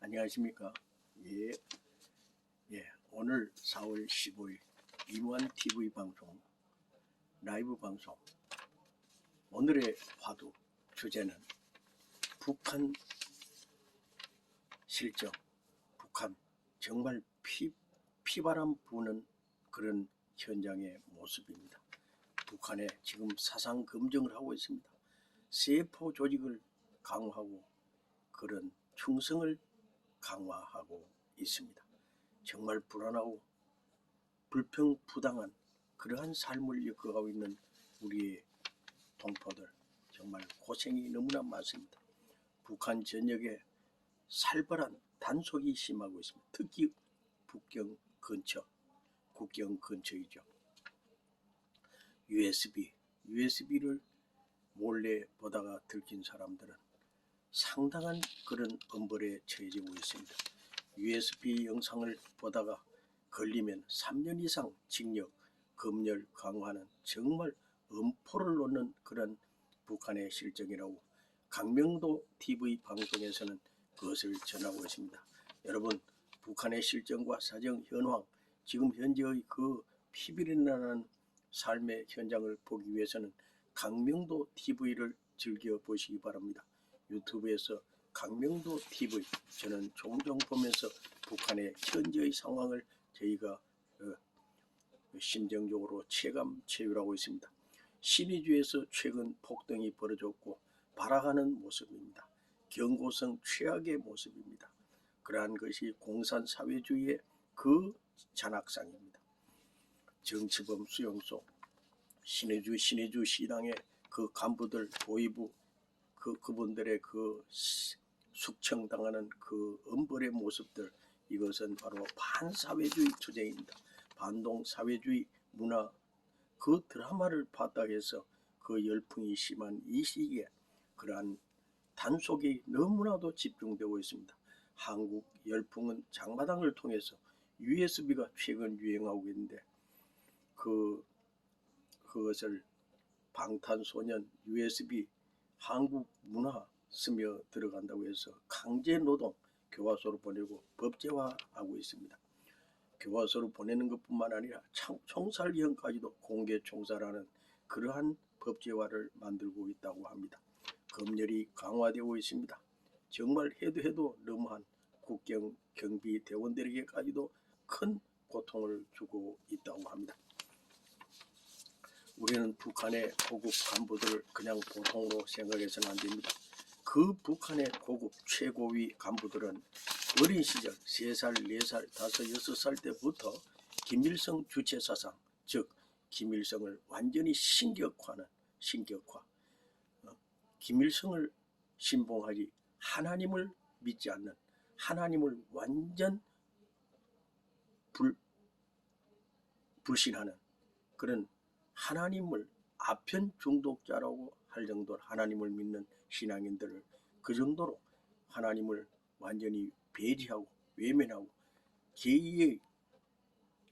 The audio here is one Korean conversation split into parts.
안녕하십니까. 예, 오늘 4월 15일 이무한 TV 방송 라이브 방송. 오늘의 화두 주제는 북한 실정. 북한 정말 피바람 부는 그런 현장의 모습입니다. 북한에 지금 사상 검증을 하고 있습니다. 세포 조직을 강화하고 그런 충성을 강화하고 있습니다. 정말 불안하고 불평부당한 그러한 삶을 이어가고 있는 우리의 동포들, 정말 고생이 너무나 많습니다. 북한 전역에 살벌한 단속이 심하고 있습니다. 특히 국경 근처이죠. USB를 몰래 보다가 들킨 사람들은 상당한 그런 엄벌에 처해지고 있습니다. USB 영상을 보다가 걸리면 3년 이상 징역, 검열 강화하는 정말 엄포를 놓는 그런 북한의 실정이라고 강명도 TV 방송에서는 그것을 전하고 있습니다. 여러분, 북한의 실정과 사정 현황, 지금 현재의 그 피비린내나는 삶의 현장을 보기 위해서는 강명도 TV를 즐겨보시기 바랍니다. 유튜브에서 강명도 TV, 저는 종종 보면서 북한의 현재의 상황을 저희가 심정적으로 체감 체휼하고 있습니다. 신의주에서 최근 폭동이 벌어졌고 발악하는 모습입니다. 경고성 최악의 모습입니다. 그러한 것이 공산사회주의의 그 잔악상입니다. 정치범 수용소, 신의주 시당의 그 간부들 보위부 그분들의 그 숙청당하는 그 엄벌의 모습들, 이것은 바로 반사회주의 투쟁입니다. 반동사회주의 문화, 그 드라마를 봤다 해서 그 열풍이 심한 이 시기에 그러한 단속이 너무나도 집중되고 있습니다. 한국 열풍은 장마당을 통해서 USB가 최근 유행하고 있는데 그것을 방탄소년 USB 한국 문화 스며 들어간다고 해서 강제노동 교화소로 보내고 법제화하고 있습니다. 교화소로 보내는 것뿐만 아니라 총살형까지도 공개 총살하는 그러한 법제화를 만들고 있다고 합니다. 검열이 강화되고 있습니다. 정말 해도 너무한 국경 경비 대원들에게까지도 큰 고통을 주고 있다고 합니다. 우리는 북한의 고급 간부들을 그냥 보통으로 생각해서는 안 됩니다. 그 북한의 고급 최고위 간부들은 어린 시절 3살, 4살, 5, 6살 때부터 김일성 주체사상, 즉 김일성을 완전히 신격화, 김일성을 신봉하지 하나님을 믿지 않는, 하나님을 완전 불신하는 그런 하나님을 아편 중독자라고 할 정도로 하나님을 믿는 신앙인들을 그 정도로 하나님을 완전히 배제하고 외면하고 제2의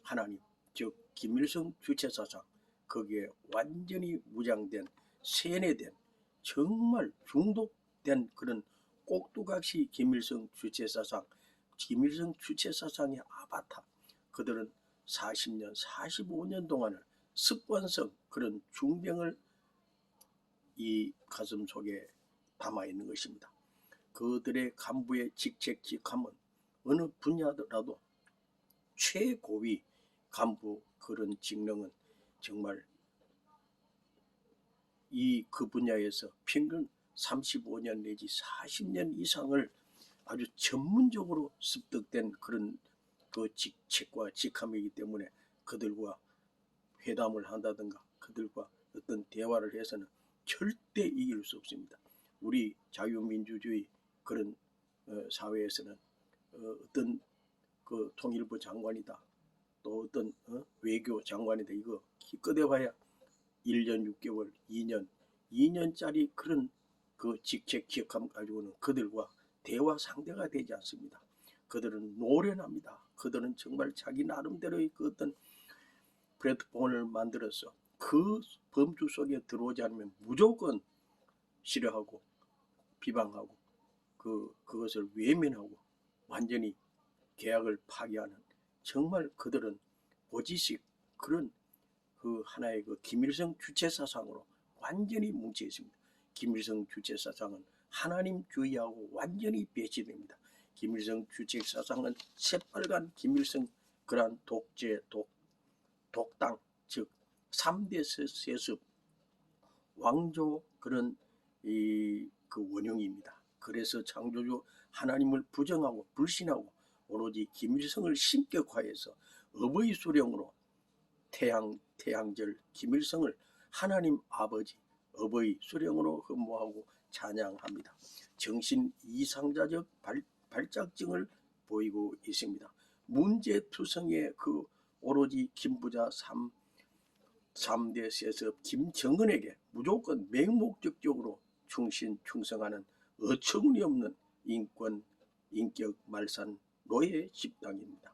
하나님, 즉 김일성 주체사상, 거기에 완전히 무장된, 세뇌된, 정말 중독된 그런 꼭두각시 김일성 주체사상의 아바타, 그들은 40년, 45년 동안을 습관성 그런 중병을 이 가슴 속에 담아 있는 것입니다. 그들의 간부의 직책직함은 어느 분야라도 최고위 간부 그런 직능은 정말 그 분야에서 평균 35년 내지 40년 이상을 아주 전문적으로 습득된 그런 그 직책과 직함이기 때문에 그들과 회담을 한다든가 그들과 어떤 대화를 해서는 절대 이길 수 없습니다. 우리 자유민주주의 그런 사회에서는 어떤 그 통일부 장관이다, 또 어떤 외교 장관이다, 이거 기껏 해봐야 1년 6개월, 2년짜리 그런 그 직책 기억함 가지고는 그들과 대화 상대가 되지 않습니다. 그들은 노련합니다. 그들은 정말 자기 나름대로의 그 어떤 플랫폼을 만들어서 그 범주 속에 들어오지 않으면 무조건 싫어하고 비방하고 그것을 외면하고 완전히 계약을 파기하는, 정말 그들은 고지식 그런 그 하나의 그 김일성 주체 사상으로 완전히 뭉쳐 있습니다. 김일성 주체 사상은 하나님주의하고 완전히 배치됩니다. 김일성 주체 사상은 새빨간 김일성 그러한 독재, 독당, 즉 3대 세습 왕조 그런 그 원흉입니다. 그래서 창조주 하나님을 부정하고 불신하고 오로지 김일성을 신격화해서 어버이 수령으로 태양절 김일성을 하나님 아버지 어버이 수령으로 흠모하고 찬양합니다. 정신 이상자적 발작증을 보이고 있습니다. 문제투성의 그 오로지 김부자 3대 세습 김정은에게 무조건 맹목적적으로 충성하는 어처구니 없는 인격 말산 노예 집단입니다.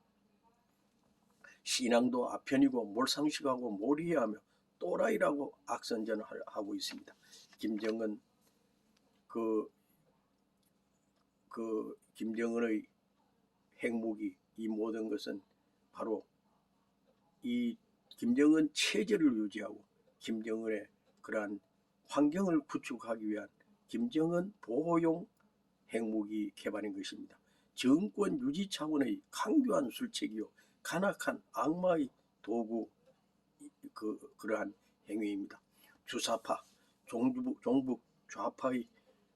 신앙도 아편이고 몰상식하고 몰이해하며 또라이라고 악선전하고 있습니다. 김정은 김정은의 핵무기 이 모든 것은 바로 이 김정은 체제를 유지하고 김정은의 그러한 환경을 구축하기 위한 김정은 보호용 핵무기 개발인 것입니다. 정권 유지 차원의 강교한 술책이요 간악한 악마의 도구 그러한 행위입니다. 주사파, 종북 좌파의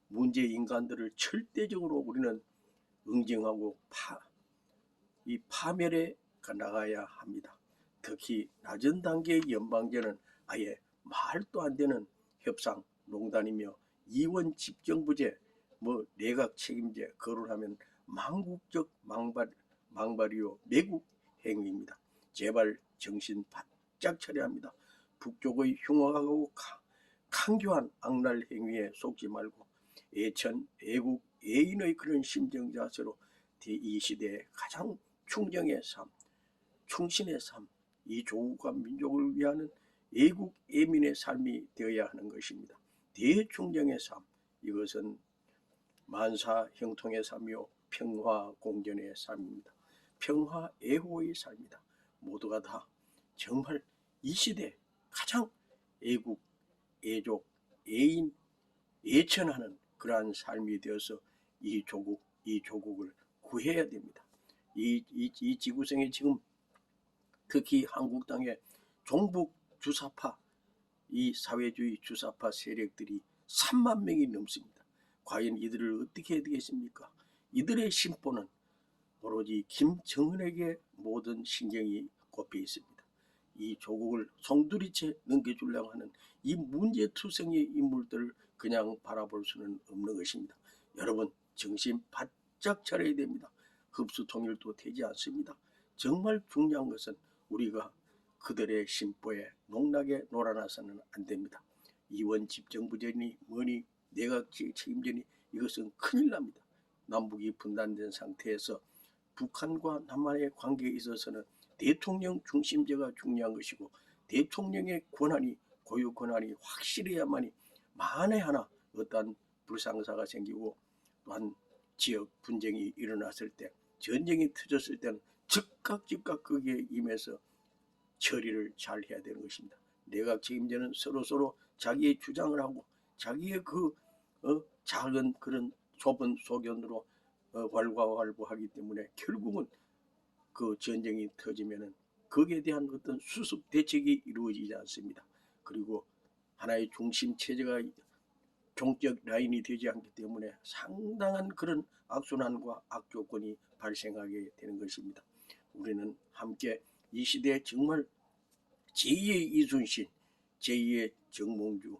문제 인간들을 절대적으로 우리는 응징하고 파멸해 나가야 합니다. 특히 낮은 단계의 연방제는 아예 말도 안 되는 협상 농단이며 이원 집정부제 내각 책임제 거론하면 망국적 망발이요 매국 행위입니다. 제발 정신 바짝 차려야 합니다. 북쪽의 흉악하고 강교한 악랄 행위에 속지 말고 애천 애국 애인의 그런 심정 자세로 이 시대의 가장 충정의 삶, 충신의 삶, 이 조국과 민족을 위하는 애국 애민의 삶이 되어야 하는 것입니다. 대충정의 삶, 이것은 만사 형통의 삶이요 평화 공존의 삶입니다. 평화 애호의 삶이다. 모두가 다 정말 이 시대 가장 애국, 애족, 애인, 애천하는 그러한 삶이 되어서 이 조국을 구해야 됩니다. 이 지구상에 지금 특히 한국당의 종북 주사파 이 사회주의 주사파 세력들이 3만 명이 넘습니다. 과연 이들을 어떻게 해야 되겠습니까? 이들의 심보는 오로지 김정은에게 모든 신경이 꼽혀 있습니다. 이 조국을 송두리째 넘겨주려고 하는 이 문제투성의 인물들을 그냥 바라볼 수는 없는 것입니다. 여러분 정신 바짝 차려야 됩니다. 흡수통일도 되지 않습니다. 정말 중요한 것은 우리가 그들의 심보에 농락에 놀아나서는 안 됩니다. 이원 집정부제니 뭐니 내각 책임제니 이것은 큰일 납니다. 남북이 분단된 상태에서 북한과 남한의 관계에 있어서는 대통령 중심제가 중요한 것이고 대통령의 고유 권한이 확실해야만이 만에 하나 어떤 불상사가 생기고 또한 지역 분쟁이 일어났을 때 전쟁이 터졌을 때는 즉각 거기에 임해서 처리를 잘 해야 되는 것입니다. 내각 책임제는 서로 자기의 주장을 하고 자기의 작은 그런 좁은 소견으로 왈가왈부하기 때문에 결국은 그 전쟁이 터지면은 거기에 대한 어떤 수습 대책이 이루어지지 않습니다. 그리고 하나의 중심 체제가 종적 라인이 되지 않기 때문에 상당한 그런 악순환과 악조건이 발생하게 되는 것입니다. 우리는 함께 이 시대에 정말 제2의 이순신, 제2의 정몽주,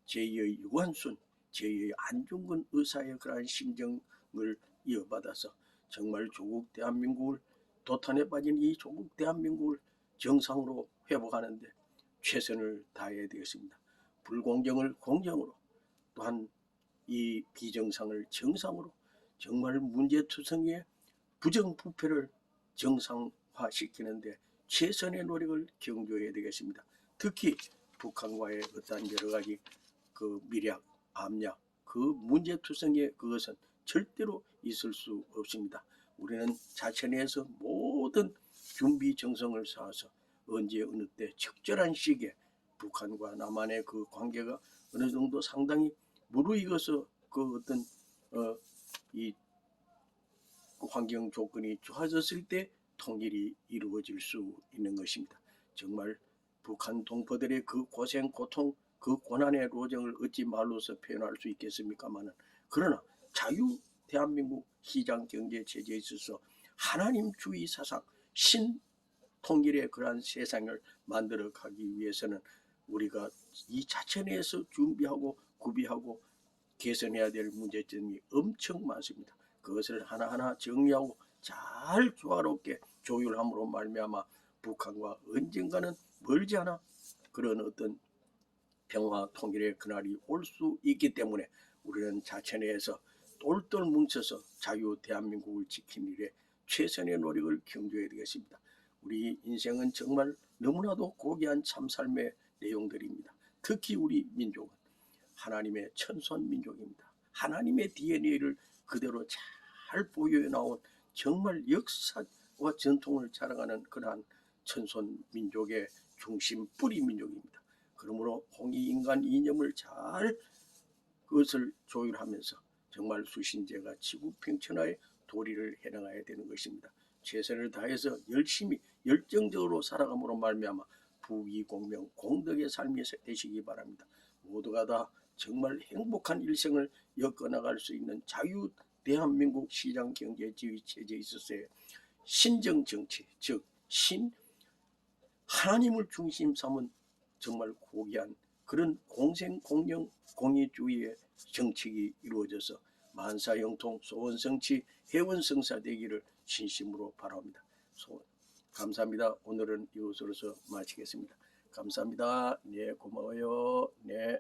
제2의 유관순, 제2의 안중근 의사의 그러한 심정을 이어받아서 정말 조국 대한민국을 도탄에 빠진 이 조국 대한민국을 정상으로 회복하는 데 최선을 다해야 되겠습니다. 불공정을 공정으로 또한 이 비정상을 정상으로 정말 문제투성이의 부정부패를 정상화시키는데 최선의 노력을 경주해야 되겠습니다. 특히 북한과의 어떤 여러 가지 그 밀약, 압력, 그 문제투성이의 그것은 절대로 있을 수 없습니다. 우리는 자체 내에서 모든 준비 정성을 쌓아서 언제 어느 때 적절한 시기에 북한과 남한의 그 관계가 어느 정도 상당히 무르익어서 그 어떤 이 환경 조건이 좋아졌을 때 통일이 이루어질 수 있는 것입니다. 정말 북한 동포들의 그 고생 고통 그 고난의 로정을 어찌 말로서 표현할 수 있겠습니까마는, 그러나 자유 대한민국 시장 경제 체제에 있어서 하나님주의 사상 신통일의 그러한 세상을 만들어 가기 위해서는 우리가 이 자체 내에서 준비하고 구비하고 개선해야 될 문제점이 엄청 많습니다. 그것을 하나하나 정리하고 잘 조화롭게 조율함으로 말미암아 북한과 언젠가는 멀지 않아 그런 어떤 평화 통일의 그날이 올 수 있기 때문에 우리는 자체 내에서 똘똘 뭉쳐서 자유 대한민국을 지키는 일에 최선의 노력을 경주해야 되겠습니다. 우리 인생은 정말 너무나도 고귀한 참삶의 내용들입니다. 특히 우리 민족은 하나님의 천선 민족입니다. 하나님의 DNA를 그대로 잘 보유해 나온 정말 역사와 전통을 자랑하는 그러한 천선 민족의 중심 뿌리 민족입니다. 그러므로 홍익인간 이념을 잘 그것을 조율하면서 정말 수신제가 지구 평천하에 도리를 해나가야 되는 것입니다. 최선을 다해서 열심히 열정적으로 살아감으로 말미암아 부귀공명 공덕의 삶이 되시기 바랍니다. 모두가 다 정말 행복한 일생을 엮어나갈 수 있는 자유 대한민국 시장경제주의 체제에 있어서의 신정정치, 즉 하나님을 중심 삼은 정말 고귀한 그런 공생공령 공의주의의 정책이 이루어져서 만사형통 소원성취 해원성사 되기를 진심으로 바랍니다. 감사합니다. 오늘은 이것으로서 마치겠습니다. 감사합니다. 네, 고마워요. 네.